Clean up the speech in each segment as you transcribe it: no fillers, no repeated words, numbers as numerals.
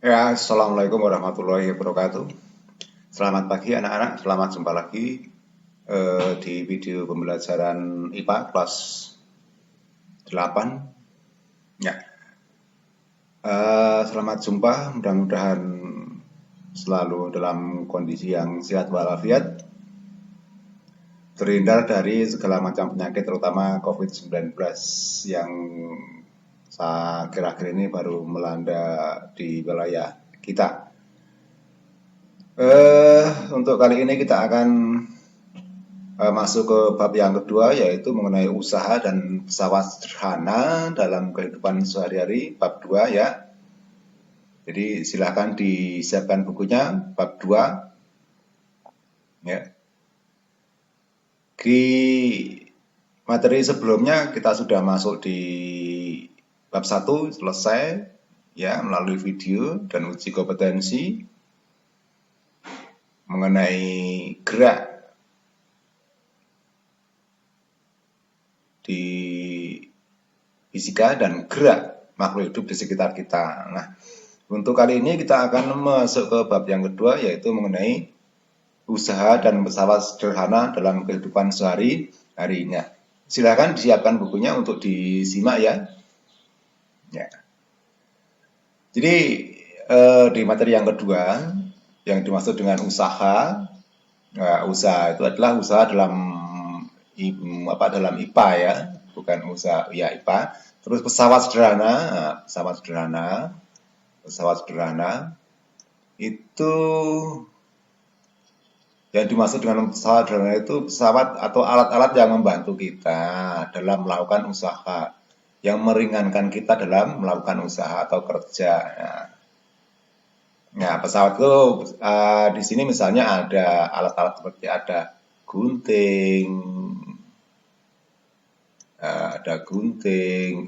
Ya, Assalamualaikum warahmatullahi wabarakatuh. Selamat pagi anak-anak, selamat jumpa lagi di video pembelajaran IPA kelas 8. Ya, selamat jumpa, mudah-mudahan selalu dalam kondisi yang sehat walafiat, terhindar dari segala macam penyakit terutama COVID-19 yang akhir-akhir ini baru melanda di wilayah kita. Untuk kali ini kita akan masuk ke bab yang kedua, yaitu mengenai usaha dan pesawat sederhana dalam kehidupan sehari-hari, bab 2 ya. Jadi silahkan disiapkan bukunya, bab 2 ya. Di materi sebelumnya kita sudah masuk di bab 1 selesai ya, melalui video dan uji kompetensi mengenai gerak di fisika dan gerak makhluk hidup di sekitar kita. Nah, untuk kali ini kita akan masuk ke bab yang kedua, yaitu mengenai usaha dan pesawat sederhana dalam kehidupan sehari-harinya. Silakan disiapkan bukunya untuk disimak ya. Ya. Jadi di materi yang kedua yang dimaksud dengan usaha, usaha itu adalah usaha dalam IPA ya, bukan usaha ya IPA. Terus pesawat sederhana itu yang dimaksud dengan pesawat sederhana itu pesawat atau alat-alat yang membantu kita dalam melakukan usaha, yang meringankan kita dalam melakukan usaha atau kerja. Nah, pesawat itu di sini misalnya ada alat-alat seperti ada gunting,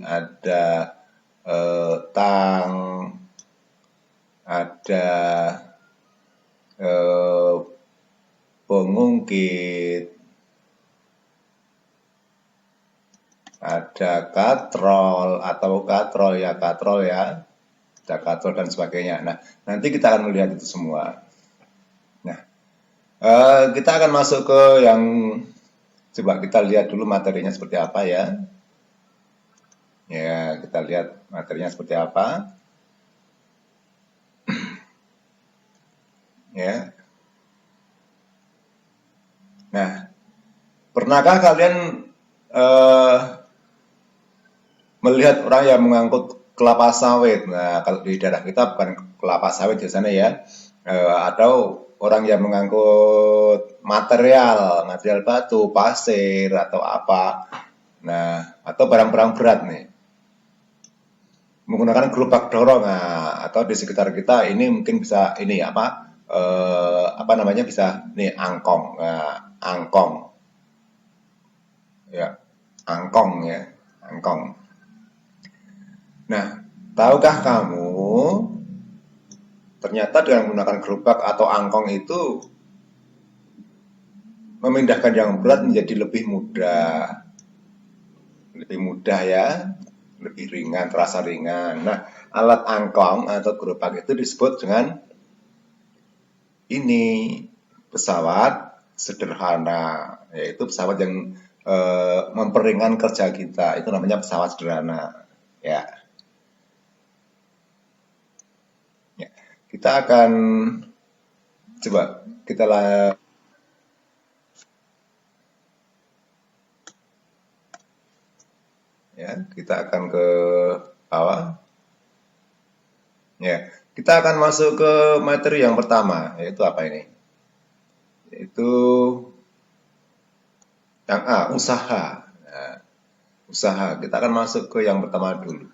ada tang, ada pengungkit, ada katrol ya, ada katrol dan sebagainya. Nah, nanti kita akan melihat itu semua. Nah, kita akan masuk ke yang, coba kita lihat dulu materinya seperti apa ya. Ya, kita lihat materinya seperti apa. Ya. Nah, pernahkah kalian melihat orang yang mengangkut kelapa sawit? Nah, kalau di daerah kita bukan kelapa sawit di sana ya, atau orang yang mengangkut material batu, pasir atau apa. Nah, atau barang-barang berat nih, menggunakan gerobak dorong. Nah, atau di sekitar kita ini mungkin bisa ini bisa nih angkong. Nah, angkong ya, angkong. Nah, tahukah kamu ternyata dengan menggunakan gerobak atau angkong itu memindahkan yang berat menjadi lebih mudah ya, lebih ringan, terasa ringan. Nah, alat angkong atau gerobak itu disebut dengan ini pesawat sederhana, yaitu pesawat yang memperingan kerja kita. Itu namanya pesawat sederhana ya. Kita akan coba kita ya, kita akan ke bawah. Ya, kita akan masuk ke materi yang pertama, yaitu apa ini? Yaitu yang A, usaha. Nah, usaha. Kita akan masuk ke yang pertama dulu.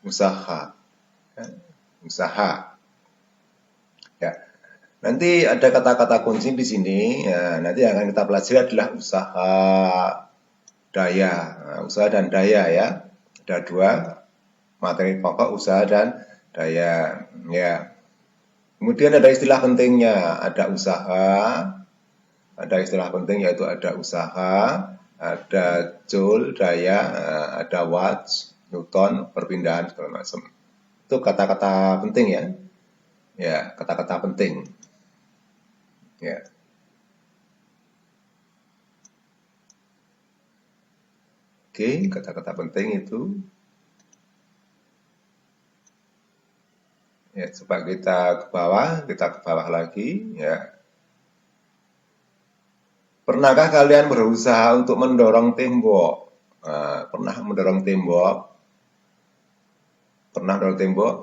Usaha. Usaha. Ya. Nanti ada kata-kata kunci di sini. Ya, nanti yang akan kita pelajari adalah usaha daya. Nah, usaha dan daya ya. Ada dua materi pokok, usaha dan daya. Ya. Kemudian ada istilah pentingnya. Ada usaha. Ada istilah penting yaitu ada usaha, ada joule daya, ada watts, newton, perpindahan segala macam. Itu kata-kata penting ya. Ya, kata-kata penting. Ya. Oke, kata-kata penting itu. Ya, coba kita ke bawah lagi ya. Pernahkah kalian berusaha untuk mendorong tembok? Pernah mendorong tembok? Pernah mendorong tembok?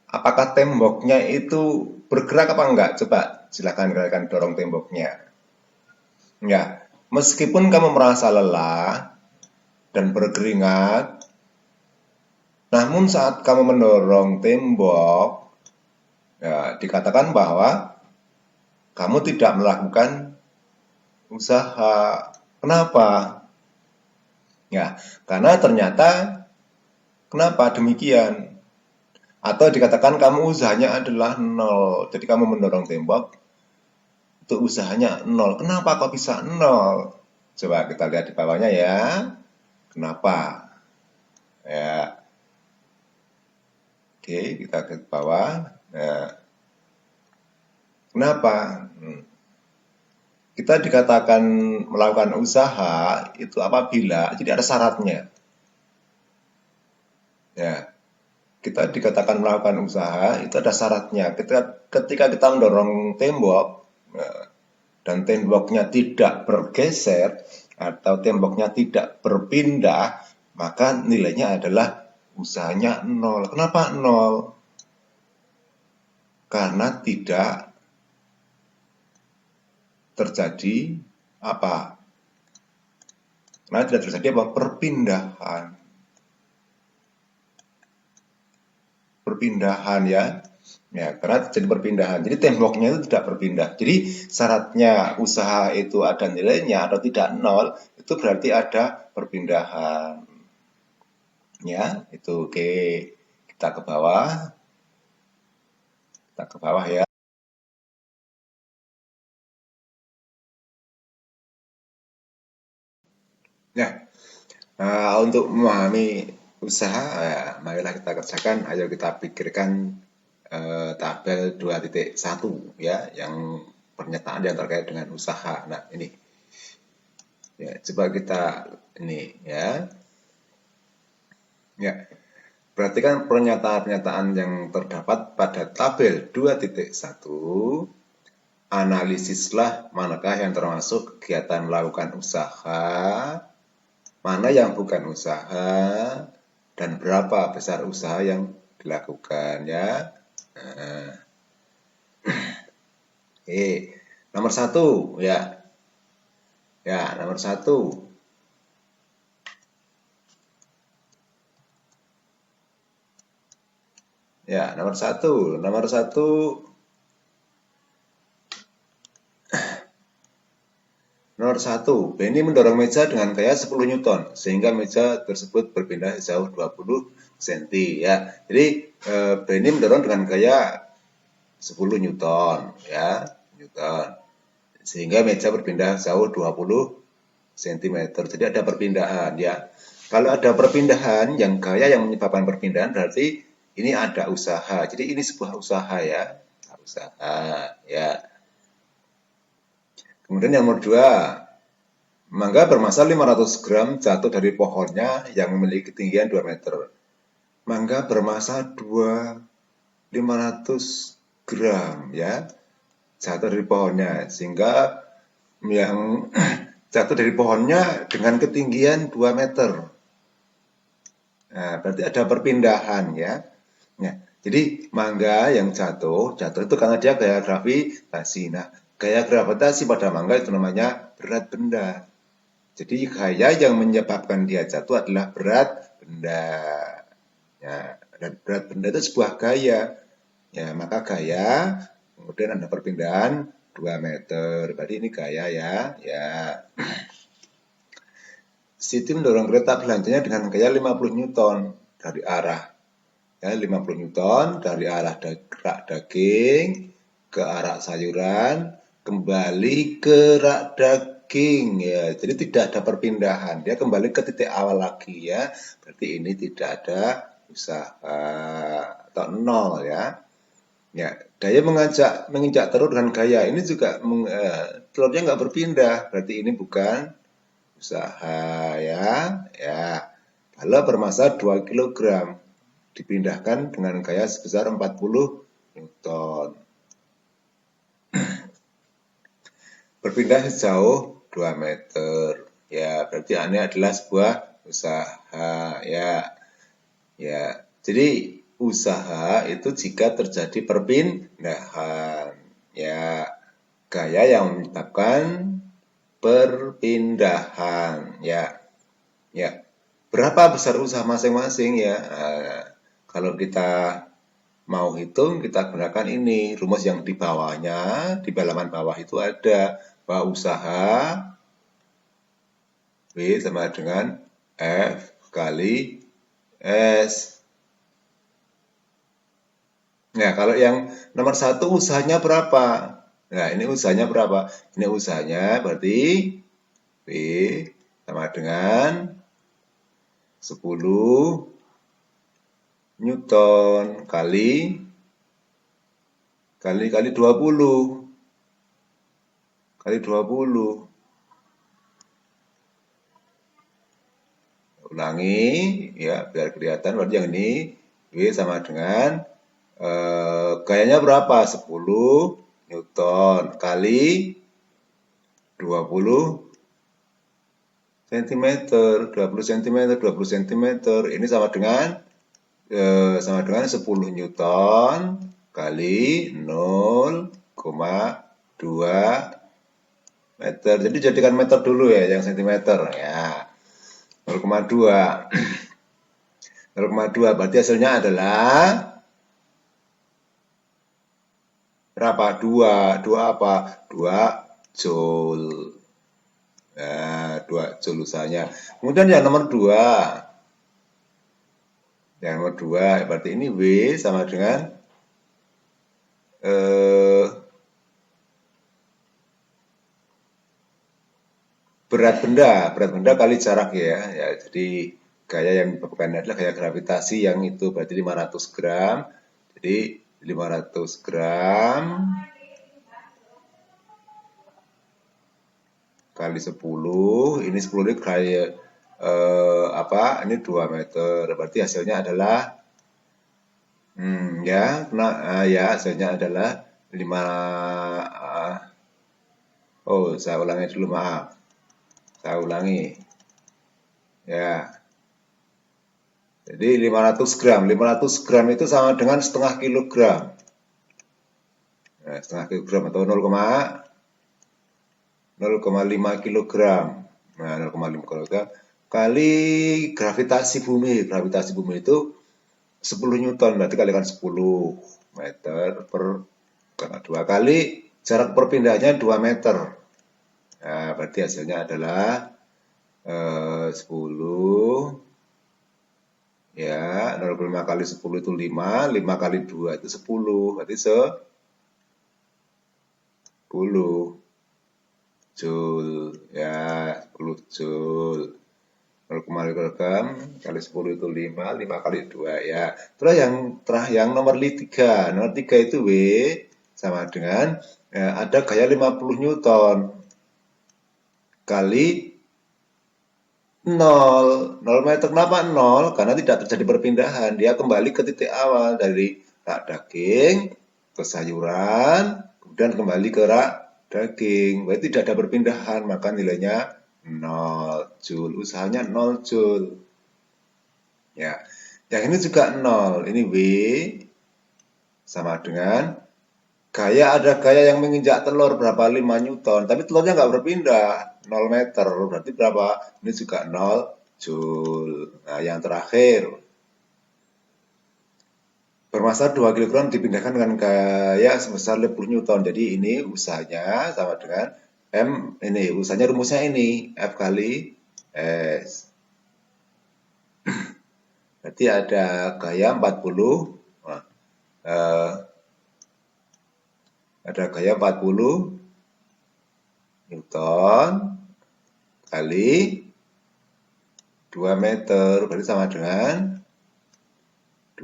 Apakah temboknya itu bergerak apa enggak? Coba silakan kalian dorong temboknya. Ya, meskipun kamu merasa lelah dan berkeringat, namun saat kamu mendorong tembok, ya, dikatakan bahwa kamu tidak melakukan usaha. Kenapa? Ya, karena ternyata kenapa demikian? Atau dikatakan kamu usahanya adalah nol. Jadi kamu mendorong tembok, itu usahanya nol. Kenapa kok bisa nol? Coba kita lihat di bawahnya ya. Kenapa? Ya. Oke, kita ke bawah. Nah, kenapa? Kita dikatakan melakukan usaha itu apabila jadi ada syaratnya. Ya, kita dikatakan melakukan usaha itu ada syaratnya. Ketika kita mendorong tembok dan temboknya tidak bergeser atau temboknya tidak berpindah, maka nilainya adalah usahanya nol. Kenapa nol? Karena tidak terjadi apa? Karena tidak terjadi apa? Perpindahan. Perpindahan ya. Ya, karena terjadi perpindahan. Jadi temboknya itu tidak berpindah. Jadi syaratnya usaha itu ada nilainya atau tidak nol, itu berarti ada perpindahan. Ya, itu oke. Kita ke bawah. Kita ke bawah ya. Ya, untuk memahami usaha, ya, marilah kita kerjakan. Ayo kita pikirkan tabel 2.1 ya, yang pernyataan yang terkait dengan usaha. Nah, ini. Ya, coba kita ini ya. Ya. Perhatikan pernyataan-pernyataan yang terdapat pada tabel 2.1. Analisislah manakah yang termasuk kegiatan melakukan usaha, mana yang bukan usaha, dan berapa besar usaha yang dilakukan ya. Nah. Oke, nomor 1 ya. Ya, nomor 1. Ya, nomor 1. Nomor 1. Nomor 1, Benny mendorong meja dengan gaya 10 Newton sehingga meja tersebut berpindah jauh 20 cm ya. Jadi Benny mendorong dengan gaya 10 Newton ya, Newton. Sehingga meja berpindah jauh 20 cm. Jadi ada perpindahan ya. Kalau ada perpindahan yang gaya yang menyebabkan perpindahan berarti ini ada usaha. Jadi ini sebuah usaha ya. Usaha ya. Kemudian yang nomor 2, mangga bermassa 500 gram jatuh dari pohonnya yang memiliki ketinggian 2 meter. Mangga bermassa 500 gram ya, jatuh dari pohonnya. Sehingga yang jatuh dari pohonnya dengan ketinggian 2 meter. Nah, berarti ada perpindahan ya. Nah, jadi mangga yang jatuh itu karena dia gaya gravitasi. Nah, gaya gravitasi pada mangga itu namanya berat benda. Jadi gaya yang menyebabkan dia jatuh adalah berat benda. Ya, dan berat benda itu sebuah gaya. Ya, maka gaya, kemudian ada perpindahan 2 meter. Berarti ini gaya ya. Ya. Siti mendorong kereta belanjanya dengan gaya 50 Newton dari arah. Ya, 50 Newton dari arah rak daging ke arah sayuran, kembali ke rak daging ya. Jadi tidak ada perpindahan. Dia kembali ke titik awal lagi ya. Berarti ini tidak ada usaha. atau 0 ya. Ya, daya menginjak telur dengan gaya ini juga telurnya nggak berpindah, berarti ini bukan usaha ya. Ya, bala bermassa 2 kg dipindahkan dengan gaya sebesar 40 Newton. Berpindah sejauh 2 meter. Ya, berarti ini adalah sebuah usaha ya. Ya, jadi usaha itu jika terjadi perpindahan. Ya, gaya yang menyebabkan perpindahan. Ya, ya. Berapa besar usaha masing-masing ya? Kalau kita mau hitung, kita gunakan ini rumus yang di bawahnya, di halaman bawah itu ada bahwa usaha W sama dengan F kali S. Nah, kalau yang nomor 1 usahanya berapa? Nah, ini usahanya berapa? Ini usahanya berarti W sama dengan 10 Newton kali 20. Kali 20. Ulangi ya biar kelihatan, berarti yang ini W sama dengan gayanya berapa? 10 Newton kali 20 cm, 20 cm, 20 cm. Ini sama dengan 10 Newton kali 0,2 meter. Jadi jadikan meter dulu ya, yang sentimeter ya. 0,2. 0,2 berarti hasilnya adalah berapa? 2 apa? 2 joule. Nah, 2 joule usahanya. Kemudian yang nomor 2. Yang nomor 2 berarti ini W sama dengan berat benda kali jarak ya. Ya, jadi gaya yang menyebabkan adalah gaya gravitasi yang itu berarti 500 gram. Jadi 500 gram kali 10, ini 10 ini kali ini 2 meter. Berarti hasilnya adalah ya hasilnya adalah 5 saya ulangi dulu, maaf. Saya ulangi. Ya. Jadi 500 gram. 500 gram itu sama dengan setengah kilogram. Nah, setengah kilogram atau 0,5 kilogram. Nah, 0,5 kilogram kali gravitasi bumi. Gravitasi bumi itu 10 Newton, berarti kalikan 10 meter per 2 kali jarak perpindahannya 2 meter. Nah, berarti hasilnya adalah 10 ya, 0,5 kali 10 itu 5, 5 kali 2 itu 10, berarti 10 joule ya, 10 joule. 0,5 kg kali 10 itu 5, 5 kali 2 ya. Terus yang nomor 3. Nomor 3 itu W sama dengan ada gaya 50 Newton kali 0 meter. Kenapa 0? Karena tidak terjadi perpindahan. Dia kembali ke titik awal dari rak daging ke sayuran, kemudian kembali ke rak daging. Berarti tidak ada perpindahan, maka nilainya 0 joule. Usahanya 0 joule. Ya. Yang ini juga 0. Ini W sama dengan ada gaya yang menginjak telur berapa? 5 Newton. Tapi telurnya nggak berpindah. 0 meter. Berarti berapa? Ini juga 0 joule. Nah, yang terakhir. Bermassa 2 kg dipindahkan dengan gaya sebesar 50 Newton. Jadi ini usahanya sama dengan M. Ini usahanya rumusnya ini. F kali S. Berarti ada gaya 40. Ada gaya 40 Newton kali 2 meter, berarti sama dengan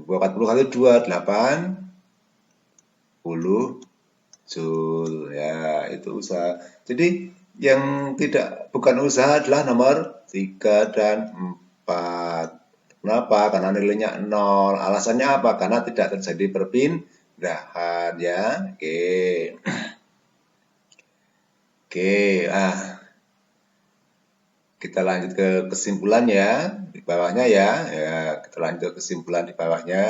40 kali 2, 80 Joule. Ya, itu usaha. Jadi yang bukan usaha adalah nomor 3 dan 4. Kenapa? Karena nilainya 0. Alasannya apa? Karena tidak terjadi perpindahan ya. Oke. Oke, kita lanjut ke kesimpulan ya di bawahnya ya. Ya, kita lanjut ke kesimpulan di bawahnya.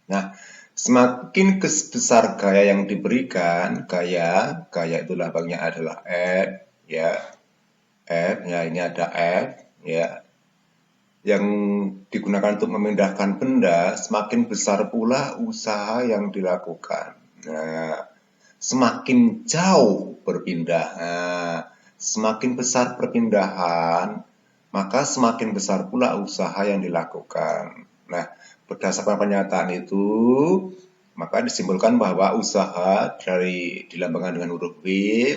Nah, semakin besar gaya yang diberikan, gaya itu lambangnya adalah F, ya. F, ya ini ada F, ya. Yang digunakan untuk memindahkan benda, semakin besar pula usaha yang dilakukan. Nah, semakin jauh berpindah, semakin besar perpindahan, maka semakin besar pula usaha yang dilakukan. Nah, berdasarkan pernyataan itu, maka disimpulkan bahwa usaha dilambangkan dengan huruf W,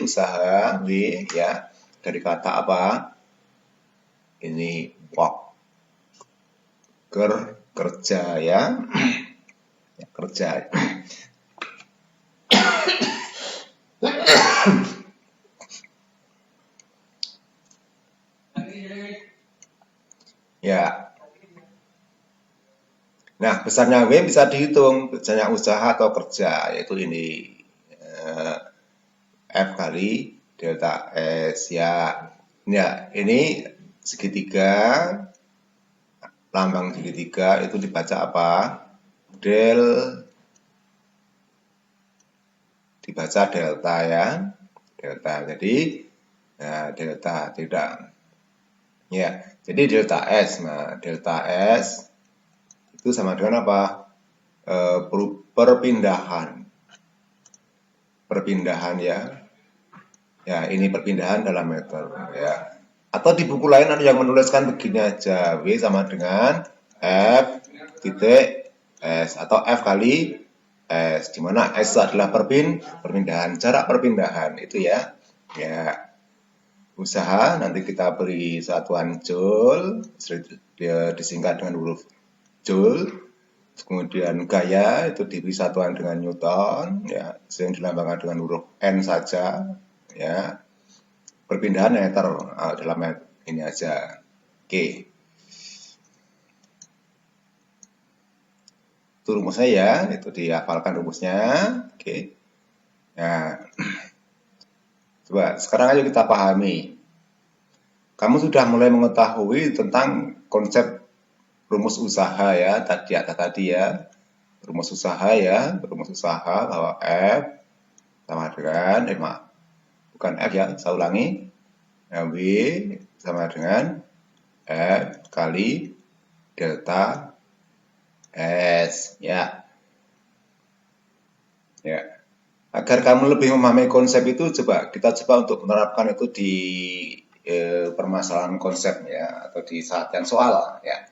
usaha W ya, dari kata apa? Ini work, kerja ya, kerja. Ya. Nah, besarnya W bisa dihitung, besarnya usaha atau kerja, yaitu ini F kali delta S ya. Ya, ini segitiga, lambang segitiga itu dibaca apa? Dibaca delta ya. Delta. Jadi, nah, delta tidak. Ya, jadi delta S. Nah, delta S itu sama dengan apa? Perpindahan. Perpindahan ya. Ya, ini perpindahan dalam meter ya. Atau di buku lain ada yang menuliskan begini aja, W sama dengan F titik S atau F kali S, di mana S adalah perpindahan, jarak perpindahan itu ya. Ya. Usaha nanti kita beri satuan Joule, disingkat dengan huruf Joule. Kemudian gaya itu diberi satuan dengan Newton, ya, yang dilambangkan dengan huruf N saja, ya. Perpindahan meter dalam ini aja. Oke. Itu rumusnya ya, itu dihafalkan rumusnya. Oke. Nah, coba sekarang ayo kita pahami. Kamu sudah mulai mengetahui tentang konsep rumus usaha ya, tadi ya. Rumus usaha ya, rumus usaha bahwa F sama dengan bukan F ya, saya ulangi. W sama dengan F kali delta S ya. Ya. Agar kamu lebih memahami konsep itu, kita coba untuk menerapkan itu di permasalahan konsep ya, atau di saat yang soal ya.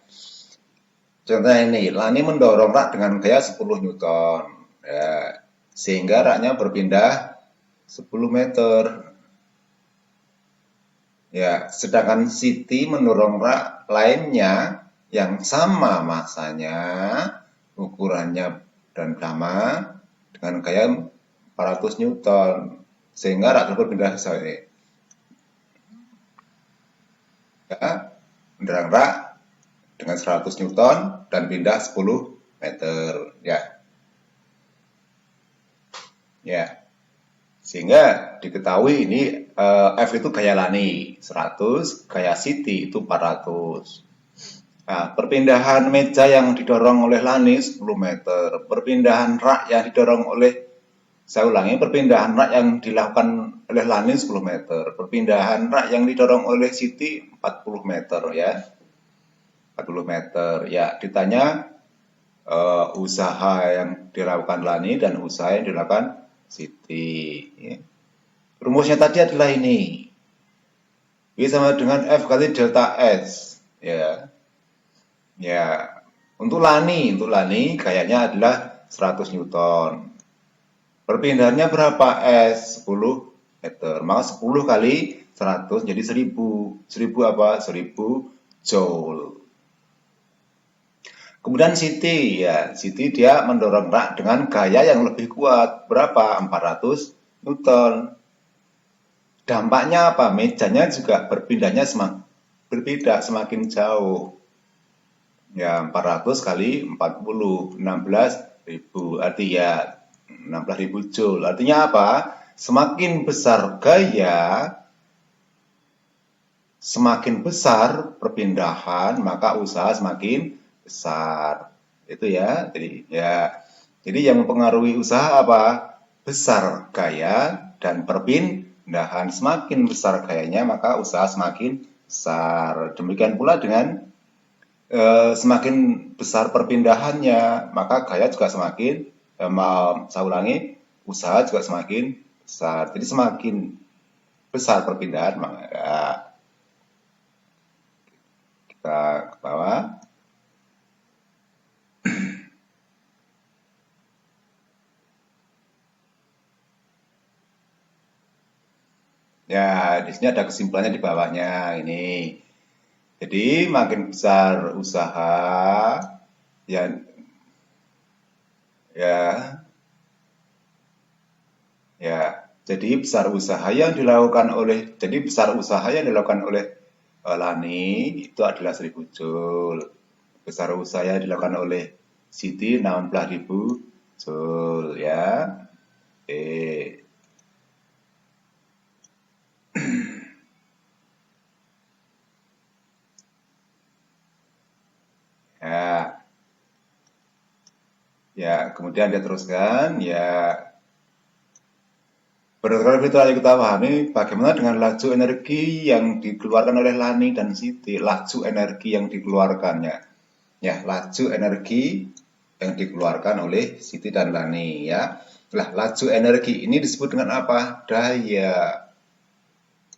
Contohnya ini, Lani mendorong rak dengan gaya 10 Newton, ya, sehingga raknya berpindah 10 meter. Ya, sedangkan Siti mendorong rak lainnya yang sama masanya, ukurannya dan sama dengan gaya 400 Newton, sehingga rak tersebut berpindah ini. Ya, mendorong rak dengan 100 Newton dan pindah 10 meter ya. Ya. Sehingga diketahui ini F itu gaya Lani 100, gaya Siti itu 400. Nah, perpindahan meja yang didorong oleh Lani 10 meter, perpindahan rak yang didorong oleh, saya ulangi, perpindahan rak yang dilakukan oleh Lani 10 meter, perpindahan rak yang didorong oleh Siti 40 meter ya. 40 meter. Ya, ditanya usaha yang dilakukan Lani dan usaha yang dilakukan Siti. Ya. Rumusnya tadi adalah ini. W sama dengan F kali delta S. Ya. Ya. Untuk Lani kayaknya adalah 100 Newton. Perpindahannya berapa? S 10 meter. Maka 10 kali 100 jadi 1000. 1000 apa? 1000 joule. Kemudian Siti, ya, Siti dia mendorong rak dengan gaya yang lebih kuat. Berapa? 400 Newton. Dampaknya apa? Mejanya juga berpindahnya berbeda, semakin jauh. Ya, 400 kali 40, 16.000. Artinya 16.000 joule. Artinya apa? Semakin besar gaya, semakin besar perpindahan, maka usaha semakin besar. Itu ya. Jadi yang mempengaruhi usaha apa? Besar gaya dan perpindahan. Semakin besar gayanya, maka usaha semakin besar. Demikian pula dengan semakin besar perpindahannya, maka gaya juga semakin, saya ulangi, usaha juga semakin besar. Jadi semakin besar perpindahan, maka kita ke bawah. Ya, di sini ada kesimpulannya di bawahnya ini. Jadi makin besar usaha, ya, ya, ya. Jadi besar usaha yang dilakukan oleh Lani itu adalah 1000 joule. Besar usaha yang dilakukan oleh Siti 16.000 joule ya. Ya. Ya, kemudian dia teruskan ya. Berdasarkan fitur yang kita pahami, bagaimana dengan laju energi yang dikeluarkan oleh Lani dan Siti? Laju energi yang dikeluarkannya. Ya, laju energi yang dikeluarkan oleh Siti dan Lani ya. Lah, laju energi ini disebut dengan apa? Daya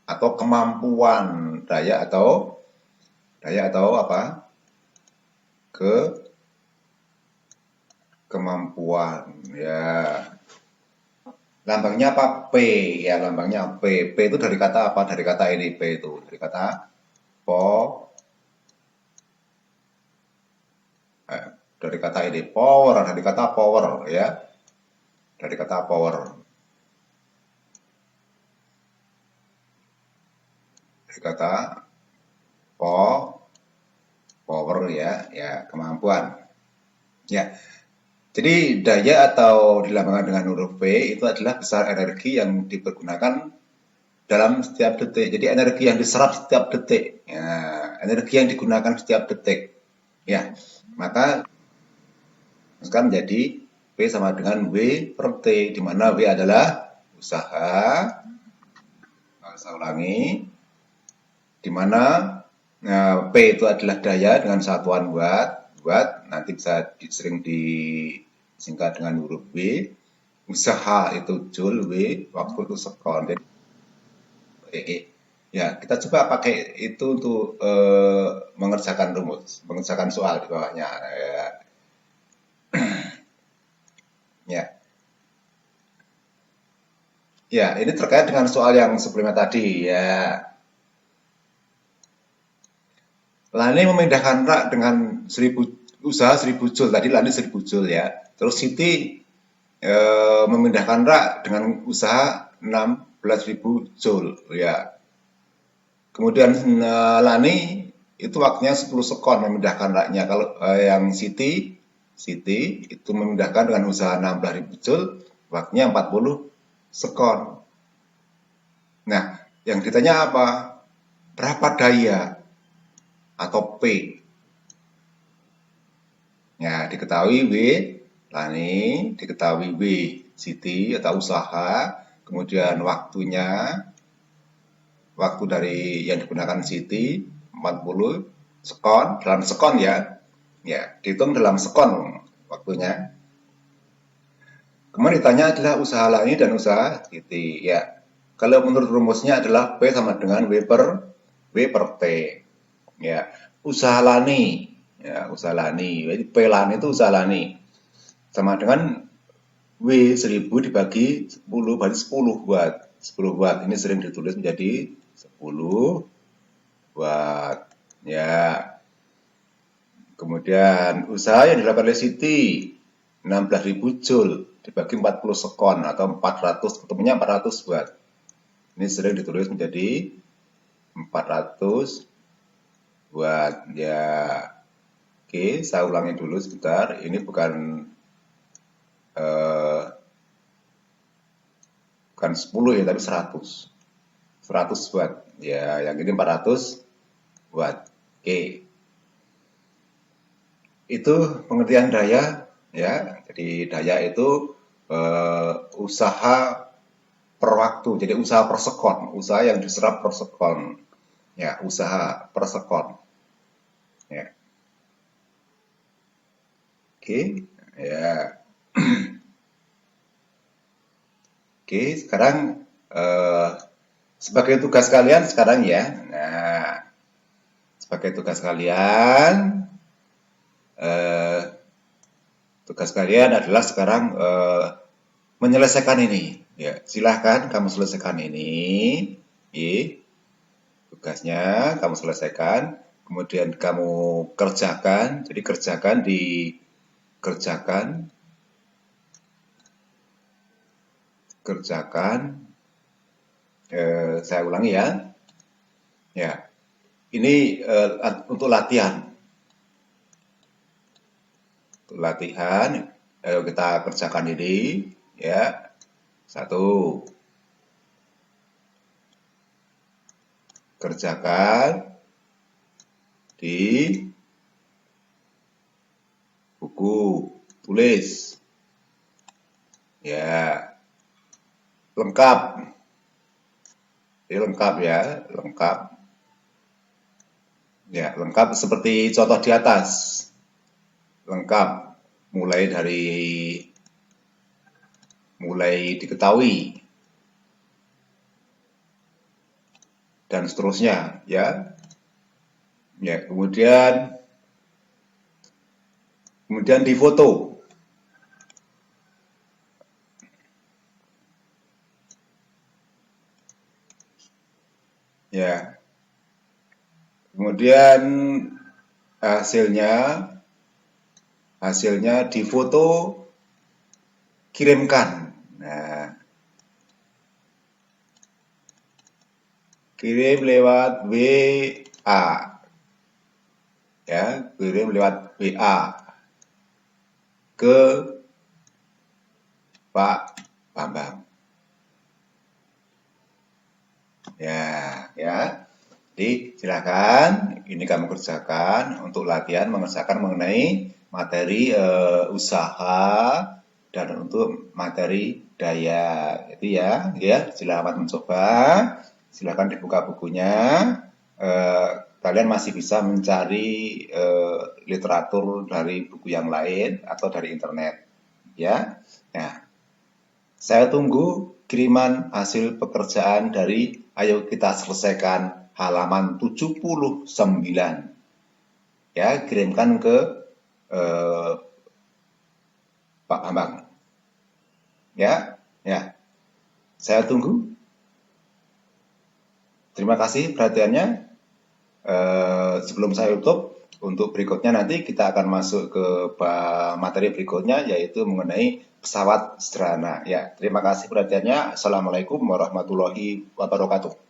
atau kemampuan. Daya atau apa? Kemampuan ya. Lambangnya apa? P ya, lambangnya P. P itu dari kata apa? Dari kata ini P itu dari kata dari kata ini power, dari kata power ya. Dari kata power. Dari kata power ya, ya kemampuan. Ya. Jadi daya atau dilambangkan dengan huruf P itu adalah besar energi yang dipergunakan dalam setiap detik. Jadi energi yang diserap setiap detik. Ya, energi yang digunakan setiap detik. Ya, maka sekarang menjadi P sama dengan W per T, di mana W adalah usaha. Saya ulangi, di mana P itu adalah daya dengan satuan watt. Nanti bisa sering disingkat dengan huruf W. Usaha itu joule, W, waktu itu sekon. Jadi, ya, kita coba pakai itu untuk mengerjakan rumus, mengerjakan soal di bawahnya. Ya. Ya, ini terkait dengan soal yang sebelumnya tadi ya. Lani memindahkan rak dengan usaha 1000 joule. Tadi Lani 1000 joule ya. Terus Siti memindahkan rak dengan usaha 16.000 joule ya. Kemudian Lani itu waktunya 10 sekon memindahkan raknya. Kalau yang Siti itu memindahkan dengan usaha 16.000 joule, waktunya 40 sekon. Nah, yang ditanya apa? Berapa daya atau P? Ya, diketahui W Lani, diketahui W Siti atau usaha, kemudian waktu dari yang digunakan Siti 40 sekon, dalam sekon ya. Ya, dihitung dalam sekon waktunya. Kemudian ditanya adalah usaha Lani dan usaha Siti. Ya, kalau menurut rumusnya adalah P sama dengan W per T. Ya, usaha Lani. Ya, usaha Lani. Jadi P Lani itu usaha Lani. Sama dengan W 1000 dibagi 10 berarti 10 watt. 10 watt ini sering ditulis menjadi 10 watt. Ya. Kemudian usaha yang dilakukan oleh Siti 16.000 joule dibagi 40 sekon atau 400, ketemunya 400 watt. Ini sering ditulis menjadi 400 watt. Ya. Oke, saya ulangi dulu sebentar. Ini bukan 10 ya, tapi 100. 100 watt. Ya, yang ini 400 watt. Oke. Itu pengertian daya ya. Jadi daya itu usaha per waktu. Jadi usaha per sekon, usaha yang diserap per sekon. Ya, usaha per sekon. Ya. Oke, ya. Oke, sekarang sebagai tugas kalian sekarang ya. Nah, sebagai tugas kalian adalah sekarang menyelesaikan ini. Ya, silahkan kamu selesaikan ini. Tugasnya kamu selesaikan, kemudian kamu kerjakan. Jadi kerjakan. Saya ulangi ya. Ya, ini untuk latihan. Ayo kita kerjakan ini ya. 1. Kerjakan di buku tulis ya, lengkap. Ini lengkap ya, lengkap. Ya, lengkap seperti contoh di atas. Lengkap mulai diketahui dan seterusnya ya. Ya, kemudian difoto. Ya. Kemudian hasilnya difoto, kirimkan. Nah, kirim lewat WA. Ya, kirim lewat WA ke Pak Bambang. Ya. Jadi silakan ini kamu kerjakan untuk latihan mengerjakan mengenai materi usaha dan untuk materi daya. Itu ya. Silakan mencoba. Silakan dibuka bukunya. Kalian masih bisa mencari literatur dari buku yang lain atau dari internet. Ya. Nah, saya tunggu kiriman hasil pekerjaan dari ayo kita selesaikan halaman 79. Ya, kirimkan ke Pak Bambang. Ya. Saya tunggu. Terima kasih perhatiannya. Sebelum saya tutup, untuk berikutnya nanti kita akan masuk ke materi berikutnya yaitu mengenai pesawat sederhana. Ya, terima kasih perhatiannya. Assalamualaikum warahmatullahi wabarakatuh.